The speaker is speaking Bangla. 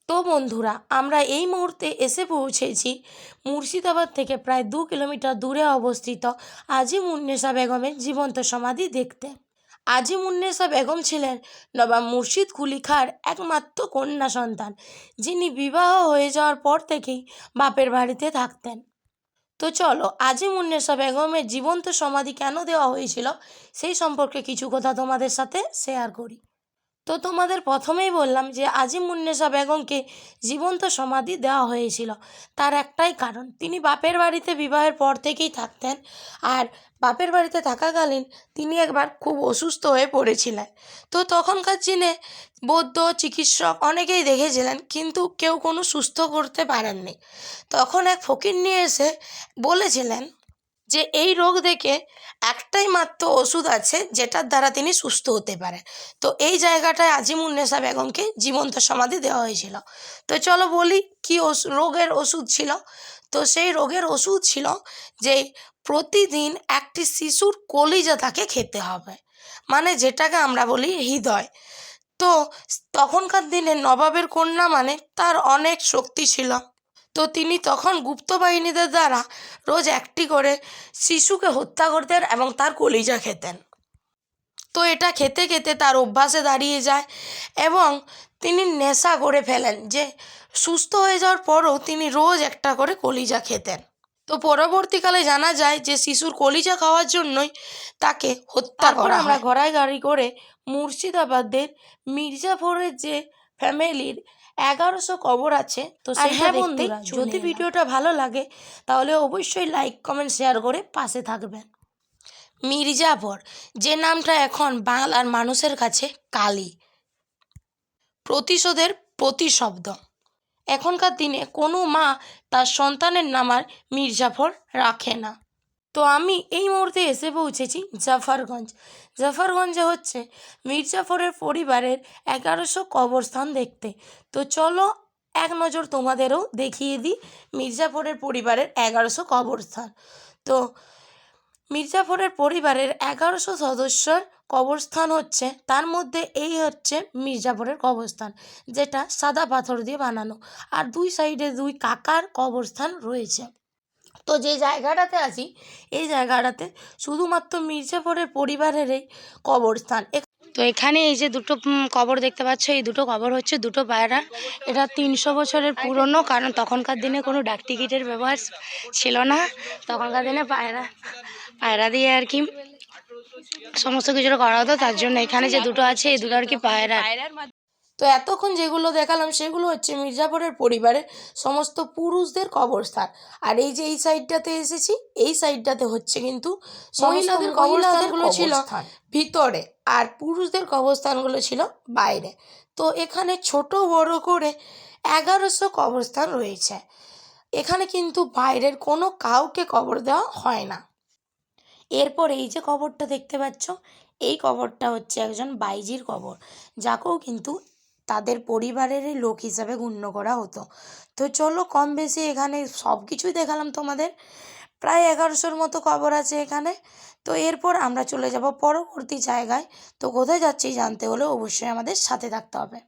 তো বন্ধুরা, আমরা এই মুহূর্তে এসে পৌঁছেছি মুর্শিদাবাদ থেকে প্রায় 2 কিলোমিটার দূরে অবস্থিত আজিমুন্নেসা বেগমের জীবন্ত সমাধি দেখতে। আজিমুন্নেসা বেগম ছিলেন নবাব মুর্শিদ কুলি খাঁর একমাত্র কন্যা সন্তান, যিনি বিবাহ হয়ে যাওয়ার পর থেকেই বাপের বাড়িতে থাকতেন। তো চলো, আজিমুন্নেসা বেগমের জীবন্ত সমাধি কেন দেওয়া হয়েছিল সেই সম্পর্কে কিছু কথা তোমাদের সাথে শেয়ার করি। তো তোমাদের প্রথমেই বললাম যে আজিমুন্নেসা বেগমকে জীবন্ত সমাধি দেওয়া হয়েছিল। তার একটাই কারণ, তিনি বাপের বাড়িতে বিবাহের পর থেকেই থাকতেন, আর বাপের বাড়িতে থাকাকালীন তিনি একবার খুব অসুস্থ হয়ে পড়েছিলেন। তো তখনকার দিনে বৈদ্য চিকিৎসক অনেকেই দেখেছিলেন, কিন্তু কেউ কোনো সুস্থ করতে পারেননি। তখন এক ফকির নিয়ে এসে বলেছিলেন যে এই রোগ দেখে একটাই মাত্র ওষুধ আছে যেটার দ্বারা তিনি সুস্থ হতে পারেন। তো এই জায়গাটায় আজিমুন্নেসা বেগমকে জীবন্ত সমাধি দেওয়া হয়েছিল। তো চলো বলি কি রোগের ওষুধ ছিল। তো সেই রোগের ওষুধ ছিল যে প্রতিদিন একটি শিশুর কলিজা তাকে খেতে হবে, মানে যেটাকে আমরা বলি হৃদয়। তো তখনকার দিনে নবাবের কন্যা মানে তার অনেক শক্তি ছিল। তো তিনি তখন গুপ্ত বাহিনীদের দ্বারা রোজ একটি করে শিশুকে হত্যা করতেন এবং তার কলিজা খেতেন। তো এটা খেতে খেতে তার অভ্যাসে দাঁড়িয়ে যায় এবং তিনি নেশা করে ফেলেন, যে সুস্থ হয়ে যাওয়ার পরও তিনি রোজ একটা করে কলিজা খেতেন। তো পরবর্তীকালে জানা যায় যে শিশুর কলিজা খাওয়ার জন্যই তাকে হত্যা করা হয়। আমরা ঘোড়ায় গাড়ি করে মুর্শিদাবাদের মির্জাফরের যে ফ্যামিলির 1100 কবর আছে, তো হ্যাঁ বন্ধুরা, যদি ভিডিওটা ভালো লাগে তাহলে অবশ্যই লাইক কমেন্ট শেয়ার করে পাশে থাকবেন। মির্জাফর, যে নামটা এখন বাংলার মানুষের কাছে কালী, প্রতিশোধের প্রতিশব্দ। এখনকার দিনে কোনো মা তার সন্তানের নাম আর মির্জাফর রাখে না। তো আমি এই মুহূর্তে এসে পৌঁছেছি জাফরগঞ্জ। জাফরগঞ্জে হচ্ছে মির্জাফরের পরিবারের 1100 কবরস্থান দেখতে। তো চলো এক নজর তোমাদেরও দেখিয়ে দিই মির্জাফরের পরিবারের 1100 কবরস্থান। তো মির্জাফরের পরিবারের 1100 সদস্যর কবরস্থান হচ্ছে, তার মধ্যে এই হচ্ছে মির্জাফরের কবরস্থান, যেটা সাদা পাথর দিয়ে বানানো, আর দুই সাইডে দুই কাকার কবরস্থান রয়েছে। তো যে জায়গাটাতে আছি এই জায়গাটাতে শুধুমাত্র মির্জাফরের পরিবারেরই কবরস্থান। তো এখানে এই যে দুটো কবর দেখতে পাচ্ছ, এই দুটো কবর হচ্ছে দুটো পায়রা। এটা 300 বছরের পুরনো, কারণ তখনকার দিনে কোনো ডাক টিকিটের ব্যবহার ছিল না। তখনকার দিনে পায়রা দিয়ে আর কি সমস্ত কিছুটা করা হতো, তার জন্য এখানে যে দুটো আছে এই দুটো আর কি পায়রা। তো এতক্ষণ যেগুলো দেখালাম সেগুলো হচ্ছে মির্জাফরের পরিবারের সমস্ত পুরুষদের কবরস্থান। আর এই যে এই সাইডটাতে এসেছি, এই সাইডটাতে হচ্ছে কিন্তু মহিলাদের কবরস্থানগুলো ছিল ভিতরে, আর পুরুষদের কবরস্থানগুলো ছিল বাইরে। তো এখানে ছোট বড় করে 1100 কবরস্থান রয়েছে। এখানে কিন্তু বাইরের কোনো কাউকে কবর দেওয়া হয় না। এরপর এই যে কবরটা দেখতে পাচ্ছ, এই কবরটা হচ্ছে একজন বাইজির কবর, যাকেও কিন্তু তাদের পরিবারেরই লোক হিসাবে গণ্য করা হতো। তো চলো, কম বেশি এখানে সব কিছুই দেখালাম তোমাদের। প্রায় 1100-র মতো কবর আছে এখানে। তো এরপর আমরা চলে যাব পরবর্তী জায়গায়। তো কোথায় যাচ্ছি জানতে হলে অবশ্যই আমাদের সাথে থাকতে হবে।